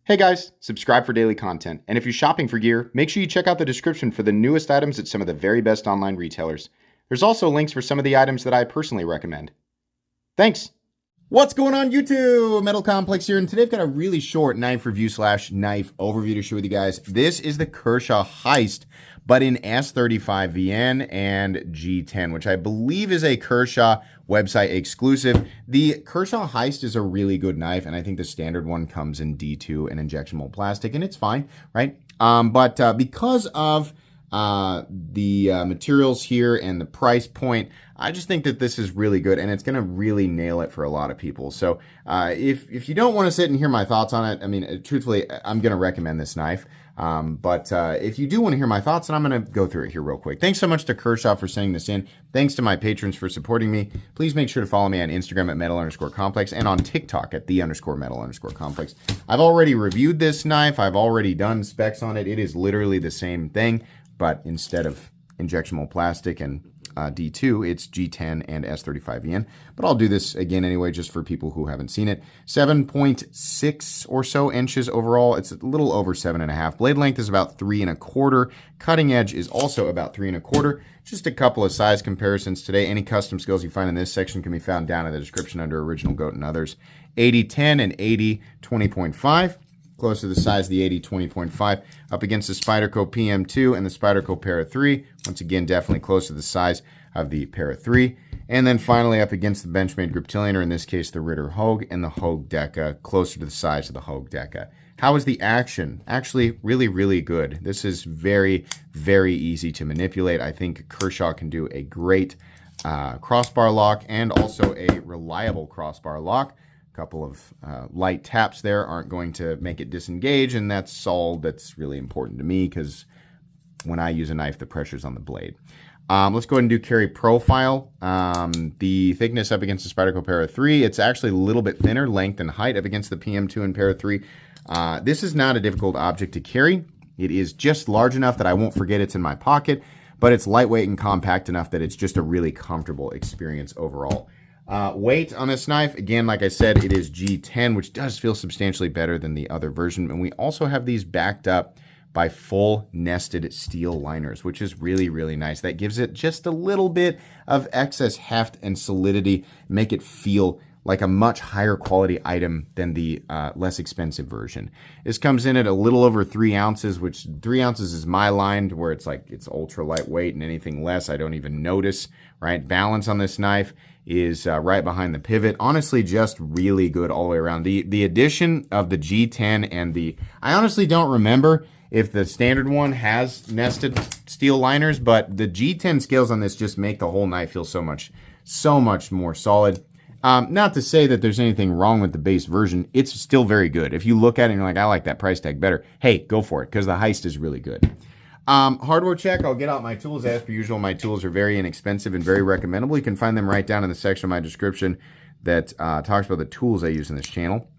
Hey guys, subscribe for daily content. And if you're shopping for gear, make sure you check out the description for the newest items at some of the very best online retailers. There's also links for some of the items that I personally recommend. Thanks! What's going on YouTube? Metal Complex here, and today I've got a really short knife review / knife overview to share with you guys. This is the Kershaw Heist, but in S35VN and G10, which I believe is a Kershaw website exclusive. The Kershaw Heist is a really good knife, and I think the standard one comes in D2 and injection mold plastic, and it's fine, right? But because of the materials here and the price point, I just think that this is really good, and it's going to really nail it for a lot of people. So if you don't want to sit and hear my thoughts on it, I mean, truthfully, I'm going to recommend this knife. But if you do want to hear my thoughts, and I'm going to go through it here real quick. Thanks so much to Kershaw for sending this in. Thanks to my patrons for supporting me. Please make sure to follow me on Instagram at metal_complex and on TikTok at _metal_complex. I've already reviewed this knife. I've already done specs on it. It is literally the same thing, but instead of injection mold plastic and D2, it's G10 and S35VN, but I'll do this again anyway, just for people who haven't seen it. 7.6 or so inches overall. It's a little over 7.5. Blade length is about 3.25. Cutting edge is also about 3.25. Just a couple of size comparisons today. Any custom skills you find in this section can be found down in the description under Original Goat and Others. 80-10 and 80-20.5. Close to the size of the 80-20.5, up against the Spyderco PM2 and the Spyderco Para 3. Once again, definitely close to the size of the Para 3. And then finally up against the Benchmade Griptilian, or in this case the Ritter Hogue and the Hogue Deca, closer to the size of the Hogue Deca. How is the action? Actually, really, really good. This is very, very easy to manipulate. I think Kershaw can do a great crossbar lock and also a reliable crossbar lock. Couple of light taps there aren't going to make it disengage, and that's all that's really important to me, because when I use a knife, the pressure's on the blade. Let's go ahead and do carry profile. The thickness up against the Spyderco Para 3, it's actually a little bit thinner, length and height up against the PM2 and Para 3. This is not a difficult object to carry. It is just large enough that I won't forget it's in my pocket, but it's lightweight and compact enough that it's just a really comfortable experience overall. Weight on this knife, again, like I said, it is G10, which does feel substantially better than the other version. And we also have these backed up by full nested steel liners, which is really, really nice. That gives it just a little bit of excess heft and solidity, make it feel like a much higher quality item than the less expensive version. This comes in at a little over 3 ounces, which 3 ounces is my line, where it's like it's ultra lightweight, and anything less I don't even notice, right? Balance on this knife is right behind the pivot. Honestly, just really good all the way around. The addition of the G10 and I honestly don't remember if the standard one has nested steel liners, but the G10 scales on this just make the whole knife feel so much more solid. Not to say that there's anything wrong with the base version. It's still very good. If you look at it and you're like, I like that price tag better, hey, go for it, because the Heist is really good. Hardware check, I'll get out my tools. As per usual, my tools are very inexpensive and very recommendable. You can find them right down in the section of my description that talks about the tools I use in this channel.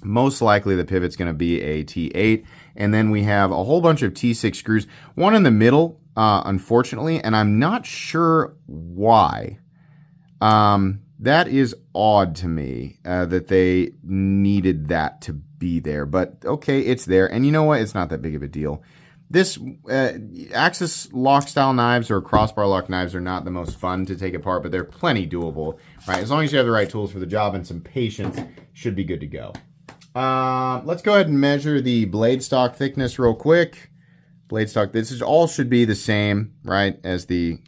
Most likely the pivot's going to be a T8. And then we have a whole bunch of T6 screws. One in the middle, unfortunately, and I'm not sure why. That is odd to me that they needed that to be there. But okay, it's there. And you know what? It's not that big of a deal. This Axis lock style knives or crossbar lock knives are not the most fun to take apart, but they're plenty doable, right? As long as you have the right tools for the job and some patience, should be good to go. Let's go ahead and measure the blade stock thickness real quick. Blade stock, all should be the same, right, as the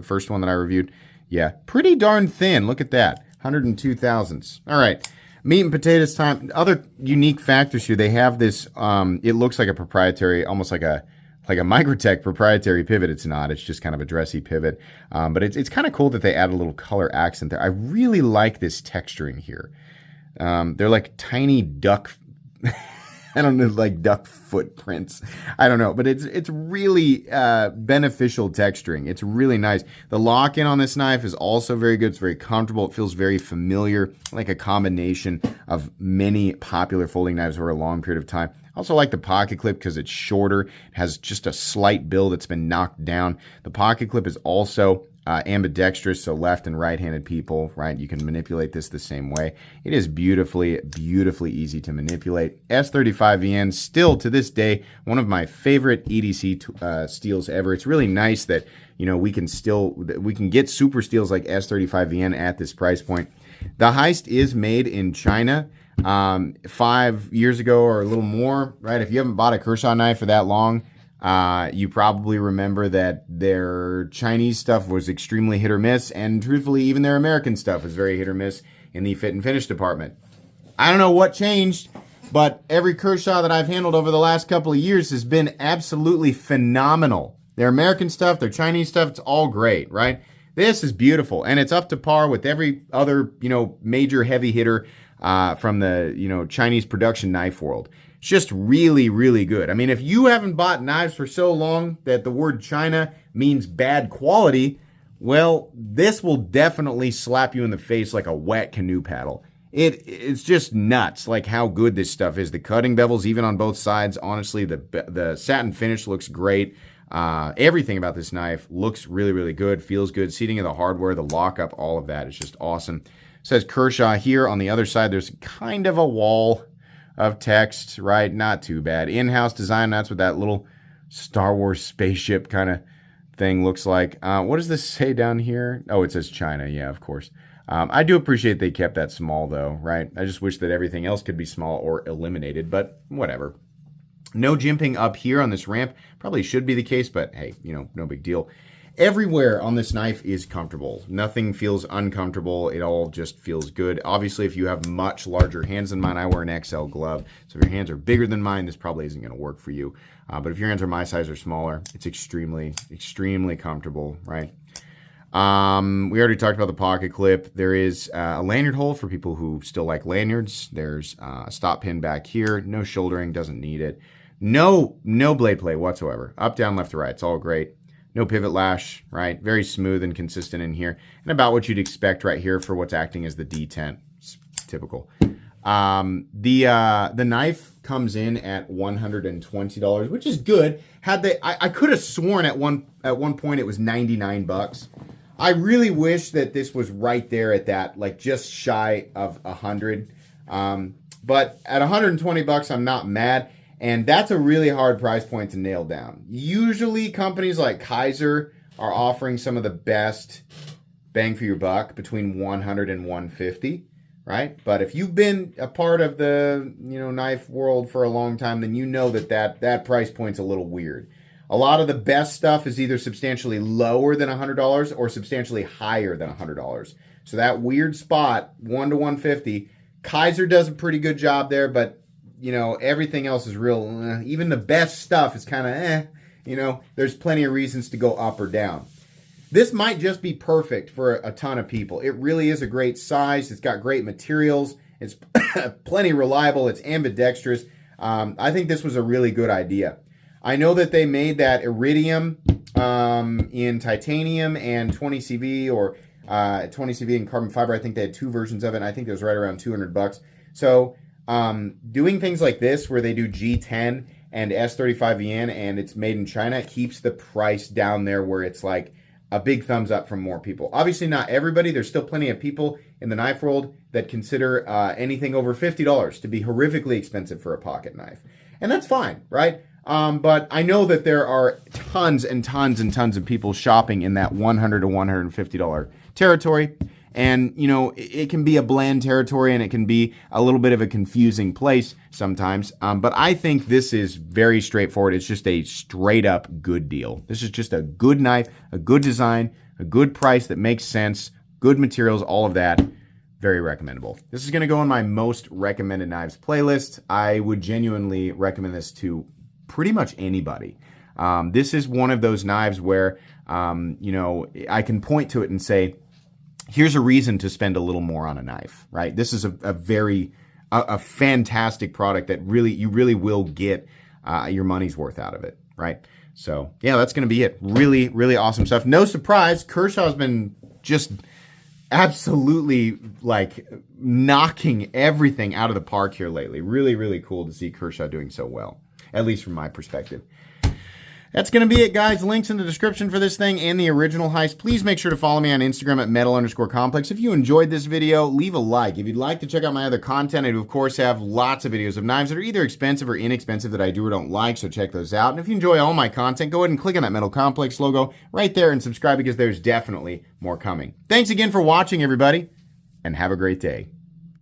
first one that I reviewed. Yeah, pretty darn thin. Look at that, 102 thousandths. All right. Meat and potatoes time. Other unique factors here. They have this, it looks like a proprietary, almost like a Microtech proprietary pivot. It's not. It's just kind of a dressy pivot. But it's kind of cool that they add a little color accent there. I really like this texturing here. They're like tiny duck, I don't know, like duck footprints. I don't know, but it's really beneficial texturing. It's really nice. The lock-in on this knife is also very good. It's very comfortable. It feels very familiar, like a combination of many popular folding knives over a long period of time. I also like the pocket clip because it's shorter. It has just a slight bill that's been knocked down. The pocket clip is also ambidextrous, so left and right-handed people, right? You can manipulate this the same way. It is beautifully, beautifully easy to manipulate. S35VN, still to this day, one of my favorite EDC steels ever. It's really nice that, you know, we can get super steels like S35VN at this price point. The Heist is made in China. 5 years ago or a little more, right? If you haven't bought a Kershaw knife for that long, you probably remember that their Chinese stuff was extremely hit or miss, and truthfully, even their American stuff was very hit or miss in the fit and finish department. I don't know what changed, but every Kershaw that I've handled over the last couple of years has been absolutely phenomenal. Their American stuff, their Chinese stuff, it's all great, right? This is beautiful, and it's up to par with every other, you know, major heavy hitter from the, you know, Chinese production knife world. It's just really, really good. I mean, if you haven't bought knives for so long that the word China means bad quality, well, this will definitely slap you in the face like a wet canoe paddle. It's just nuts, like how good this stuff is. The cutting bevels, even on both sides, honestly, the satin finish looks great. Everything about this knife looks really, really good, feels good. Seating of the hardware, the lockup, all of that is just awesome. It says Kershaw here. On the other side, there's kind of a wall of text, right? Not too bad. In-house design, that's what that little Star Wars spaceship kind of thing looks like. What does this say down here? Oh, it says China. Yeah, of course. I do appreciate they kept that small, though, right? I just wish that everything else could be small or eliminated, but whatever. No jimping up here on this ramp. Probably should be the case, but hey, you know, no big deal. Everywhere on this knife is comfortable. Nothing feels uncomfortable. It all just feels good. Obviously, if you have much larger hands than mine, I wear an XL glove. So if your hands are bigger than mine, this probably isn't going to work for you. But if your hands are my size or smaller, it's extremely, extremely comfortable, right? We already talked about the pocket clip. There is a lanyard hole for people who still like lanyards. There's a stop pin back here. No shouldering, doesn't need it. No blade play whatsoever. Up, down, left to right. It's all great. No pivot lash, right? Very smooth and consistent in here. And about what you'd expect right here for what's acting as the detent. It's typical. The knife comes in at $120, which is good. I could have sworn at one point it was $99. I really wish that this was right there at that, like just shy of 100. But at $120, I'm not mad. And that's a really hard price point to nail down. Usually companies like Kaiser are offering some of the best bang for your buck between $100 and $150, right? But if you've been a part of the, you know, knife world for a long time, then you know that price point's a little weird. A lot of the best stuff is either substantially lower than $100 or substantially higher than $100. So that weird spot, $1 to $150, Kaiser does a pretty good job there, but you know, everything else is real. Even the best stuff is kind of you know, there's plenty of reasons to go up or down. This might just be perfect for a ton of people. It really is a great size. It's got great materials. It's plenty reliable. It's ambidextrous. I think this was a really good idea. I know that they made that iridium in titanium and 20CV or 20CV in carbon fiber. I think they had two versions of it. And I think it was right around $200. So doing things like this where they do G10 and S35VN and it's made in China keeps the price down there where it's like a big thumbs up from more people. Obviously not everybody. There's still plenty of people in the knife world that consider anything over $50 to be horrifically expensive for a pocket knife. And that's fine, right? But I know that there are tons and tons and tons of people shopping in that $100 to $150 territory. And, you know, it can be a bland territory and it can be a little bit of a confusing place sometimes. But I think this is very straightforward. It's just a straight up good deal. This is just a good knife, a good design, a good price that makes sense, good materials, all of that. Very recommendable. This is going to go on my most recommended knives playlist. I would genuinely recommend this to pretty much anybody. This is one of those knives where, you know, I can point to it and say, here's a reason to spend a little more on a knife, right? This is a fantastic product that you really will get your money's worth out of it, right? So yeah, that's going to be it. Really, really awesome stuff. No surprise, Kershaw's been just absolutely like knocking everything out of the park here lately. Really, really cool to see Kershaw doing so well, at least from my perspective. That's going to be it, guys. Links in the description for this thing and the original heist. Please make sure to follow me on Instagram at metal_complex. If you enjoyed this video, leave a like. If you'd like to check out my other content, I do, of course, have lots of videos of knives that are either expensive or inexpensive that I do or don't like, so check those out. And if you enjoy all my content, go ahead and click on that Metal Complex logo right there and subscribe because there's definitely more coming. Thanks again for watching, everybody, and have a great day.